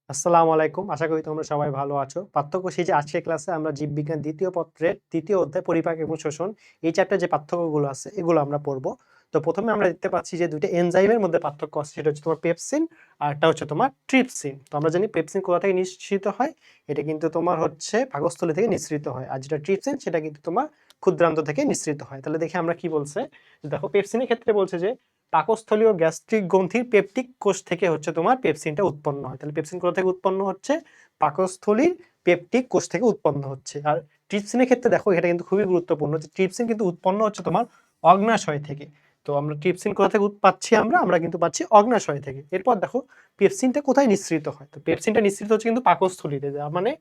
আসসালামু আলাইকুম। আশা করি তোমরা সবাই ভালো আছো। পার্থক্য সেই যে আজকের ক্লাসে আমরা জীববিজ্ঞান ২য় পত্রের ৩য় অধ্যায় পরিপাক এবং শোষণ এই চ্যাপ্টারে যে পার্থক্যগুলো আছে এগুলো আমরা পড়ব। তো ১ম এ আমরা দেখতে পাচ্ছি যে ২ টা এনজাইমের মধ্যে পার্থক্য আছে সেটা হচ্ছে তোমার পেপসিন আর একটা হচ্ছে তোমার ট্রিপসিন। তো আমরা জানি পেপসিন কোথা থেকে নিঃসৃত হয়? এটা কিন্তু তোমার হচ্ছে পাকস্থলী থেকে নিঃসৃত হয়। আর যেটা ট্রিপসিন সেটা কিন্তু তোমার ক্ষুদ্রান্ত থেকে নিঃসৃত হয়। তাহলে দেখি আমরা কি বলছে? দেখো পেপসিনের ক্ষেত্রে বলছে যে পাকস্থলীয় গ্যাস্ট্রিক গ্রন্থির পেপটিক কোষ থেকে হচ্ছে তোমার পেপসিনটা উৎপন্ন হয়। তাহলে পেপসিন কোথা থেকে উৎপন্ন হচ্ছে? পাকস্থলীর পেপটিক কোষ থেকে উৎপন্ন হচ্ছে। আর ট্রিপসিনের ক্ষেত্রে দেখো এটা কিন্তু খুবই গুরুত্বপূর্ণ যে ট্রিপসিন কিন্তু উৎপন্ন হচ্ছে তোমার অগ্নাশয় থেকে। তো আমরা ট্রিপসিন কোথা থেকে পাচ্ছি আমরা কিন্তু পাচ্ছি অগ্নাশয় থেকে। এরপর দেখো পেপসিনটা কোথায় নিঃসৃত হয়? তো পেপসিনটা নিঃসৃত হচ্ছে কিন্তু পাকস্থলীতে। যার মানে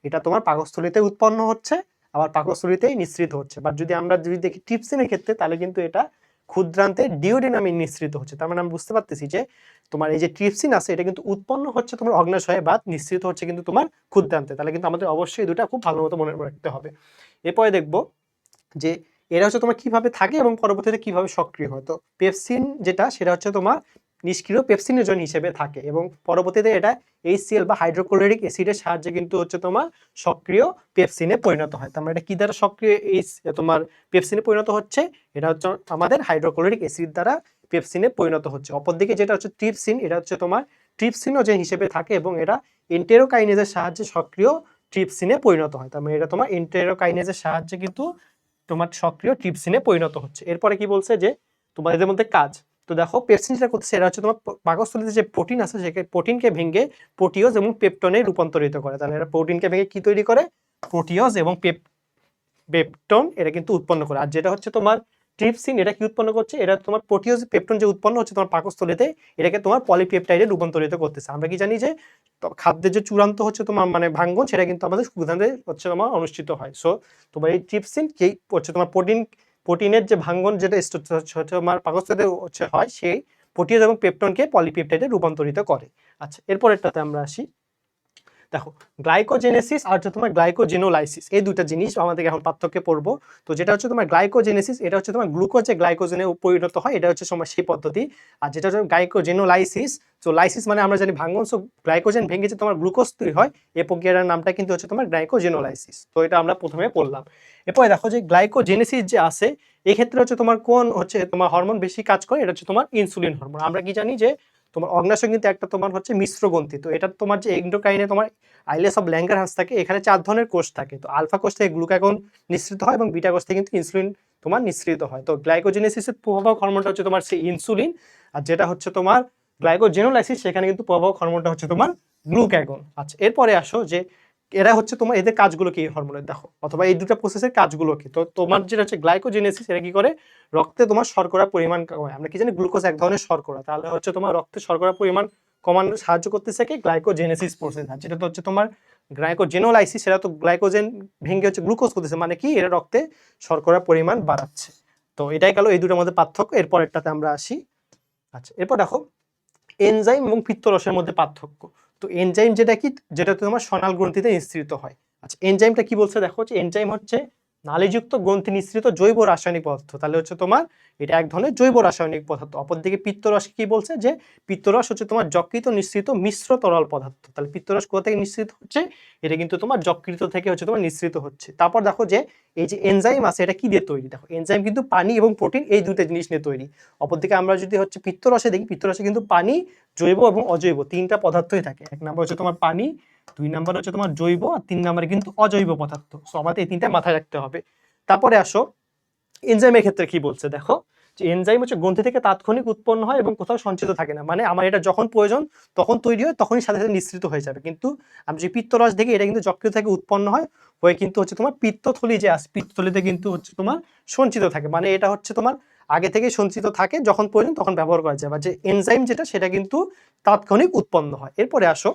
এটা তোমার পাকস্থলীতে উৎপন্ন হচ্ছে আবার পাকস্থলীতেই নিঃসৃত হচ্ছে। বাট আমরা যদি দেখি ট্রিপসিনের ক্ষেত্রে তাহলে কিন্তু এটা ক্ষুদ্রান্তে ডিওডিনামে নিঃসৃত হচ্ছে। তার মানে আমরা বুঝতে পারতেছি যে তোমার এই যে ট্রিপসিন আছে এটা কিন্তু উৎপন্ন হচ্ছে তোমার অগ্নাশয়ে বা নিঃসৃত হচ্ছে কিন্তু তোমার ক্ষুদ্রান্তে। তাহলে কিন্তু আমাদের অবশ্যই দুটা খুব ভালো মতো মনে রাখতে হবে। এরপরে দেখব যে এরা হচ্ছে তোমার কিভাবে থাকে এবং পরবর্তীতে কিভাবে সক্রিয় হয়। তো পেপসিন যেটা সেটা হচ্ছে তোমার নিষ্ক্রিয় পেপসিনোজেন হিসেবে থাকে এবং পরবর্তীতে এটা HCl বা হাইড্রোক্লোরিক অ্যাসিডের সাহায্যে কিন্তু হচ্ছে তোমার সক্রিয় পেপসিনে পরিণত হয়। তার মানে এটা কি দ্বারা সক্রিয় তোমার পেপসিনে পরিণত হচ্ছে? এটা হচ্ছে আমাদের হাইড্রোক্লোরিক অ্যাসিড দ্বারা পেপসিনে পরিণত হচ্ছে। অপরদিকে যেটা হচ্ছে ট্রিপসিন, এটা হচ্ছে তোমার ট্রিপসিনোজেন হিসেবে থাকে এবং এটা এন্টেরোকাইনেজের সাহায্যে সক্রিয় ট্রিপসিনে পরিণত হয়। তার মানে এটা তোমার এন্টেরোকাইনেজের সাহায্যে কিন্তু তোমার সক্রিয় ট্রিপসিনে পরিণত হচ্ছে। এরপরে কি বলছে যে তোমার এদের মধ্যে কাজ। তো দেখো পেপসিন যেটা করতেছে এটা হচ্ছে তোমার পাকস্থলীতে যে প্রোটিন আছে সেকে প্রোটিনকে ভেঙে প্রোটিওজ এবং পেপটনে রূপান্তরিত করে। তাহলে এটা প্রোটিনকে ভেঙে কি তৈরি করে? প্রোটিওজ এবং পেপটন এটা কিন্তু উৎপন্ন করে। আর যেটা হচ্ছে তোমার ট্রিপসিন এটা কি উৎপন্ন করছে? এটা তোমার প্রোটিওজ পেপটন যে উৎপন্ন হচ্ছে তোমার পাকস্থলীতে এটাকে তোমার পলিপেপটাইডে রূপান্তরিত করতেছে। আমরা কি জানি যে খাদ্যের যে চূড়ান্ত হচ্ছে তোমার মানে ভাঙ্গন সেটা কিন্তু আমাদের ক্ষুদ্রান্তে হচ্ছে তোমার অনুষ্ঠিত হয়। সো তোমার এই ট্রিপসিন কি হচ্ছে তোমার প্রোটিনের যে ভাঙ্গন যেটা হচ্ছে তোমার পাকস্থলীতে হচ্ছে হয় সেই প্রোটিওজ এবং পেপটনকে পলিপেপটাইডে রূপান্তরিত করে। আচ্ছা এরপরেরটাতে আমরা আসি। দেখো গ্লাইকোজেনেসিস আর হচ্ছে তোমার গ্লাইকোজেনোলাইসিস এই দুটা জিনিস আমাদের এখন পার্থক্যে পড়বো। তো যেটা হচ্ছে তোমার গ্লাইকোজেনেসিস এটা হচ্ছে তোমার গ্লুকোজে গ্লাইকোজেনে পরিণত হয়, এটা হচ্ছে সময় সেই পদ্ধতি। আর যেটা হচ্ছে গ্লাইকোজেনোলাইসিস, তো লাইসিস মানে আমরা জানি ভাঙন, সো গ্লাইকোজেন ভেঙে যে তোমার গ্লুকোজ তৈরি হয় এই প্রক্রিয়ার নামটা কিন্তু হচ্ছে তোমার গ্লাইকোজেনোলাইসিস। তো এটা আমরা প্রথমে পড়লাম। এরপরে দেখো যে গ্লাইকোজেনেসিস যে আছে এক্ষেত্রে হচ্ছে তোমার কোন হচ্ছে তোমার হরমোন বেশি কাজ করে? এটা হচ্ছে তোমার ইনসুলিন হরমোন। আমরা কি জানি যে তোমার অগ্নাশয় কিন্তু একটা তোমার হচ্ছে মিশ্র গ্রন্থি। তো এটা তোমার যে এন্ডোক্রাইনে তোমার আইলেস অফ ল্যাঙ্গারহান্স থাকে, এখানে ৪ ধরনের কোষ থাকে। তো আলফা কোষ থেকে গ্লুকাগন নিঃসৃত হয় এবং বিটা কোষ থেকে কিন্তু ইনসুলিন তোমার নিঃসৃত হয়। তো গ্লাইকোজেনেসিসের প্রভাবক হরমোনটা হচ্ছে তোমার সেই ইনসুলিন। আর যেটা হচ্ছে তোমার গ্লাইকোজেনোলাইসিস সেখানে কিন্তু প্রভাবক হরমোনটা হচ্ছে তোমার গ্লুকাগন। আচ্ছা এরপরে আসো যে এরা হচ্ছে তোমার এদের কাজগুলো কি হরমোনের দেখো, অথবা এই দুটো প্রসেসের কাজগুলো কি। তো তোমার যেটা হচ্ছে গ্লাইকোজেনেসিস এটা কি করে? রক্তে তোমার শর্করার পরিমাণ কমায়। আমরা কি জানি গ্লুকোজ এক ধরনের শর্করা, তাহলে হচ্ছে তোমার রক্তে শর্করার পরিমাণ কমানোর সাহায্য করতেছে কি? Glycogenesis process. আর যেটা তো হচ্ছে তোমার গ্লাইকোজেনোলাইসিস সেটা তো গ্লাইকোজেন ভেঙে হচ্ছে গ্লুকোজ করতেছে, মানে কি এরা রক্তে শর্করার পরিমাণ বাড়াচ্ছে। তো এটাই গেল এই দুটোর মধ্যে পার্থক্য। এরপরেরটাতে আমরা আসি। আচ্ছা এরপর দেখো এনজাইম এবং পিত্তরসের মধ্যে পার্থক্য। তো এনজাইম যেটা কি? যেটা তোমার সনাল গ্রন্থিতে নিঃসৃত হয়। আচ্ছা এনজাইমটা কি বলছে দেখো, যে এনজাইম হচ্ছে নালীযুক্ত গ্রন্থি নিঃসৃত জৈব রাসায়নিক পদার্থ। তাহলে হচ্ছে তোমার এটা এক ধরনের জৈব রাসায়নিক পদার্থ। অপরদিকে পিত্তরস কি বলছে? যে পিত্তরস হচ্ছে তোমার যকৃত নিঃসৃত মিশ্র তরল পদার্থ। তাহলে পিত্তরস কোথা থেকে নিঃসৃত হচ্ছে? এটা কিন্তু তোমার যকৃত থেকে হচ্ছে তোমার নিঃসৃত হচ্ছে। তারপর দেখো যে এই যে এনজাইম আছে এটা কি দিয়ে তৈরি? দেখো এনজাইম কিন্তু পানি এবং প্রোটিন এই দুটো জিনিস নিয়ে তৈরি। অপরদিকে আমরা যদি হচ্ছে পিত্তরসে দেখি, পিত্তরসে কিন্তু পানি, জৈব এবং অজৈব তিনটা পদার্থই থাকে। এক নাম্বার হচ্ছে তোমার পানি, ২ নাম্বার হচ্ছে তোমার জৈব, আর ৩ নাম্বারে কিন্তু অজৈব পদার্থ। সো আমাদের এই তিনটা মাথায় রাখতে হবে। তারপরে আসো এনজাইমের ক্ষেত্রে কি বলছে দেখো, যে এনজাইম হচ্ছে গ্রন্থি থেকে তাৎক্ষণিক উৎপন্ন হয় এবং কোথাও সঞ্চিত থাকে না। মানে আমার এটা যখন প্রয়োজন তখন তৈরি হয়, তখনই সাথে সাথে নিঃসৃত হয়ে যাবে। কিন্তু আমি যে পিত্তরস দেখি এটা কিন্তু যকৃত থেকে উৎপন্ন হয়, হয়ে কিন্তু হচ্ছে তোমার পিত্তথলি যে আছে পিত্তথলিতে কিন্তু হচ্ছে তোমার সঞ্চিত থাকে। মানে এটা হচ্ছে তোমার আগে থেকে সঞ্চিত থাকে, যখন প্রয়োজন তখন ব্যবহার করা যায়। বা যে এনজাইম যেটা সেটা কিন্তু তাৎক্ষণিক উৎপন্ন হয়। এরপরে আসো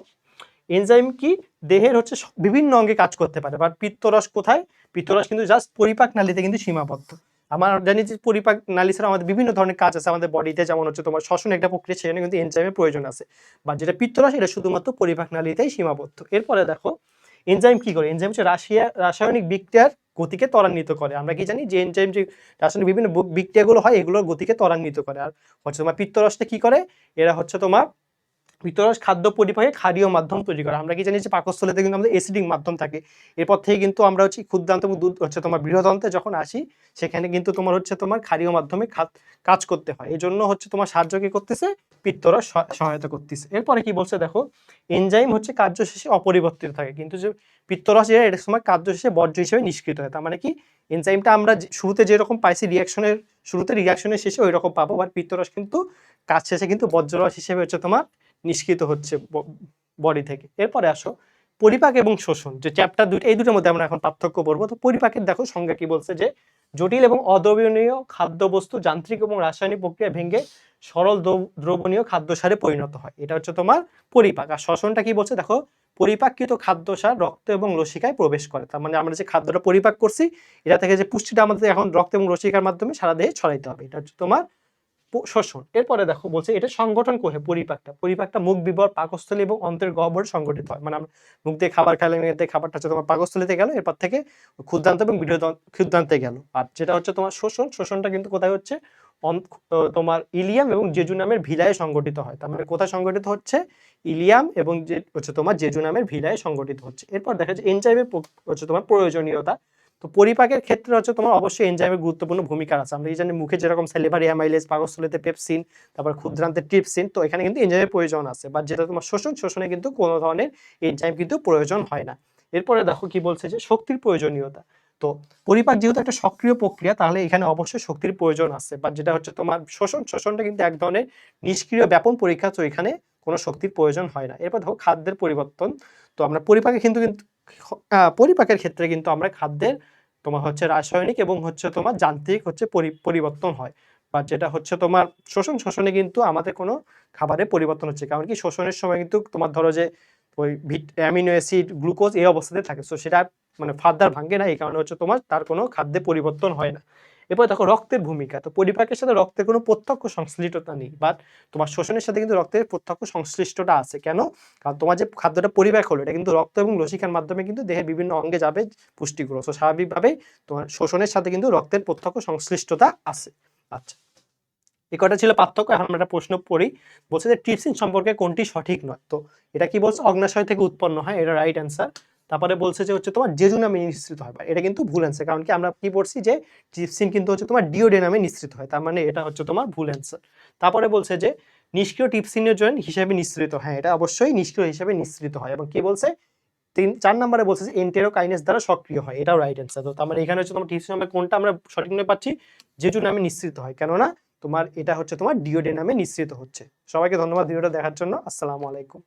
এনজাইম কি? দেহের হচ্ছে বিভিন্ন অঙ্গে কাজ করতে পারে। বাট পিত্তরস কোথায়? পিত্তরস কিন্তু জাস্ট পরিপাক নালীতে কিন্তু সীমাবদ্ধ। আমরা জানি যে পরিপাক নালী ছাড়া আমাদের বিভিন্ন ধরনের কাজ আছে আমাদের বডিতে, যেমন হচ্ছে তোমার শ্বসন একটা প্রক্রিয়া, সেখানে কিন্তু এনজাইমের প্রয়োজন আছে। বা যেটা পিত্তরস এটা শুধুমাত্র পরিপাক নালীতেই সীমাবদ্ধ। এরপরে দেখো এনজাইম কি করে? এনজাইম হচ্ছে রাসায়নিক বিক্রিয়ার গতিকে ত্বরান্বিত করে। আমরা কি জানি যে এনজাইম যে রাসায়নিক বিভিন্ন বিক্রিয়াগুলো হয় এগুলোর গতিকে ত্বরান্বিত করে। আর হচ্ছে তোমার পিত্তরসটা কি করে? এরা হচ্ছে তোমার পিত্তরস খাদ্য পরিপাকে ক্ষারীয় মাধ্যম তৈরি করে। আমরা কি জানি যে পাকস্থলীতে কিন্তু আমাদের অ্যাসিডিক মাধ্যম থাকে। এরপর থেকে কিন্তু আমরা হচ্ছে ক্ষুদ্রান্ত এবং তোমার বৃহদান্তে যখন আসি, সেখানে কিন্তু তোমার তোমার ক্ষারীয় মাধ্যমে কাজ করতে হয়। এজন্য তোমার সাহায্য কি করতেছে? পিত্তরস সহায়তা করতেছে। এরপরে কি বলছে দেখো, এনজাইম কার্য শেষে অপরিবর্তিত থাকে। কিন্তু যে পিত্তরস এটার সময় কার্য শেষে বর্জ্য হিসেবে নিষ্কৃত হয়। তার মানে কি, এনজাইমটা আমরা শুরুতে যেরকম পাইছি রিঅ্যাকশনের শেষে ওই রকম পাবো, বাট পিত্তরস কিন্তু কাজ শেষে কিন্তু বর্জ্যরস হিসেবে তোমার নিষ্কৃত হচ্ছে বডি থেকে। এরপরে আসো পরিপাক এবং শোষণ, যে চ্যাপ্টার দুটো, এই দুটোর মধ্যে আমরা এখন পার্থক্য করবো। তো পরিপাকের দেখো সংজ্ঞা কি বলছে, যে জটিল এবং অদ্রবণীয় খাদ্যবস্তু যান্ত্রিক এবং রাসায়নিক প্রক্রিয়া ভেঙে সরল দ্রবণীয় খাদ্যসারে পরিণত হয়, এটা তোমার পরিপাক। আর শোষণটা কি বলছে দেখো, পরিপাককৃত খাদ্যসার রক্ত এবং লসিকায় প্রবেশ করে। তার মানে আমরা যে খাদ্যটা পরিপাক করছি, এটা থেকে যে পুষ্টিটা আমাদের এখন রক্ত এবং লসিকার মাধ্যমে সারা দেহে ছড়াইতে হবে, এটা তোমার শোষণ। এরপরে দেখো বলছে এটা সংগঠন করে। পরিপাকটা মুখ, বিবর, পাকস্থলী এবং অন্ত্রের গহ্বরে সংগঠিত হয়। মানে আমরা মুখ দিয়ে খাবার খেলে, খাবারটা তোমার পাকস্থলীতে গেল, এরপর থেকে ক্ষুদ্রান্ত এবং ক্ষুদ্রান্তে গেল। আর যেটা তোমার শোষণটা কিন্তু কোথায় হচ্ছে, তোমার ইলিয়াম এবং জেজুনামের ভিলায় সংগঠিত হয়। তার মানে কোথায় সংগঠিত হচ্ছে? ইলিয়াম এবং তোমার জেজুনামের ভিলায় সংগঠিত হচ্ছে। এরপর দেখা যায় এনজাইমের তোমার প্রয়োজনীয়তা। তো পরিপাকের ক্ষেত্রে তোমার অবশ্যই এনজাইমের গুরুত্বপূর্ণ ভূমিকা আছে। আমরা এই জানি মুখে যেরকম সেলিভারি অ্যামাইলেজ, পাকস্থলীতে পেপসিন, তারপর ক্ষুদ্রান্তে ট্রিপসিন, তো এখানে কিন্তু এনজাইমের প্রয়োজন আছে। বাট যেটা তোমার শোষণে কিন্তু কোনো ধরনের এনজাইম কিন্তু প্রয়োজন হয় না। এরপরে দেখো কি বলছে, যে শক্তির প্রয়োজনীয়তা। তো পরিপাক যেহেতু একটা সক্রিয় প্রক্রিয়া, তাহলে এখানে অবশ্যই শক্তির প্রয়োজন আছে। বাট যেটা তোমার শোষণটা কিন্তু এক ধরনের নিষ্ক্রিয় ব্যাপন পরীক্ষা, তো এখানে কোনো শক্তির প্রয়োজন হয় না। এরপর দেখো খাদ্যের পরিবর্তন। তো আমরা পরিপাকের ক্ষেত্রে কিন্তু আমরা খাদ্যের তোমার রাসায়নিক এবং তোমার যান্ত্রিক পরিবর্তন হয়। বা যেটা তোমার শোষণে কিন্তু আমাদের কোনো খাবারের পরিবর্তন হচ্ছে, কারণ কি শোষণের সময় কিন্তু তোমার ধরো যে ওই অ্যামিনো অ্যাসিড, গ্লুকোজ এই অবস্থাতে থাকে, তো সেটা মানে ফার্দার ভাঙে না, এই কারণে তোমার তার কোনো খাদ্যে পরিবর্তন হয় না। এরপর দেখো রক্তের ভূমিকা। তো পরিপাকের সাথে রক্তের কোনো প্রত্যক্ষ সংশ্লিষ্টতা নেই, বাট তোমার শোষণের সাথে কিন্তু রক্তের প্রত্যক্ষ সংশ্লিষ্টতা আছে। কেন? কারণ তোমার যে খাদ্যটা পরিপাক হলো, এটা কিন্তু রক্ত এবং লসিকার মাধ্যমে কিন্তু দেহের বিভিন্ন অঙ্গে যাবে পুষ্টিগুলো, তো স্বাভাবিকভাবেই তোমার শোষণের সাথে কিন্তু রক্তের প্রত্যক্ষ সংশ্লিষ্টতা আছে। আচ্ছা, এই কটা ছিল পার্থক্য। এখন আমরা একটা প্রশ্ন পড়ি, বলছে যে ট্রিপসিন সম্পর্কে কোনটি সঠিক নয়। তো এটা কি বলছে? অগ্নাশয় থেকে উৎপন্ন হয়, এটা রাইট অ্যান্সার। তারপরে বলছে যে তোমার জেজুনামে নিঃসৃত হয়, এটা কিন্তু ভুল অ্যান্সার। কারণ কি আমরা কি পড়ছি, যে ট্রিপসিন কিন্তু তোমার ডিওডেনামে নিঃসৃত হয়, তার মানে এটা তোমার ভুল অ্যান্সার। তারপরে বলছে যে নিষ্ক্রিয় ট্রিপসিনোজেন হিসেবে নিঃসৃত, হ্যাঁ এটা অবশ্যই নিষ্ক্রিয় হিসেবে নিঃসৃত হয়। এবং কি বলছে 4 নম্বরে বলছে যে এন্টেরোকাইনেস দ্বারা সক্রিয় হয়, এটাও রাইট অ্যান্সার। তো তার মানে এখানে তোমার ট্রিপসিন নামে কোনটা আমরা সঠিক নামে পাচ্ছি? জেজুনামে নিঃসৃত হয়, কেননা তোমার এটা তোমার ডিওডেনামে নিঃসৃত হচ্ছে। সবাইকে ধন্যবাদ ভিডিওটা দেখার জন্য। আসসালামু আলাইকুম।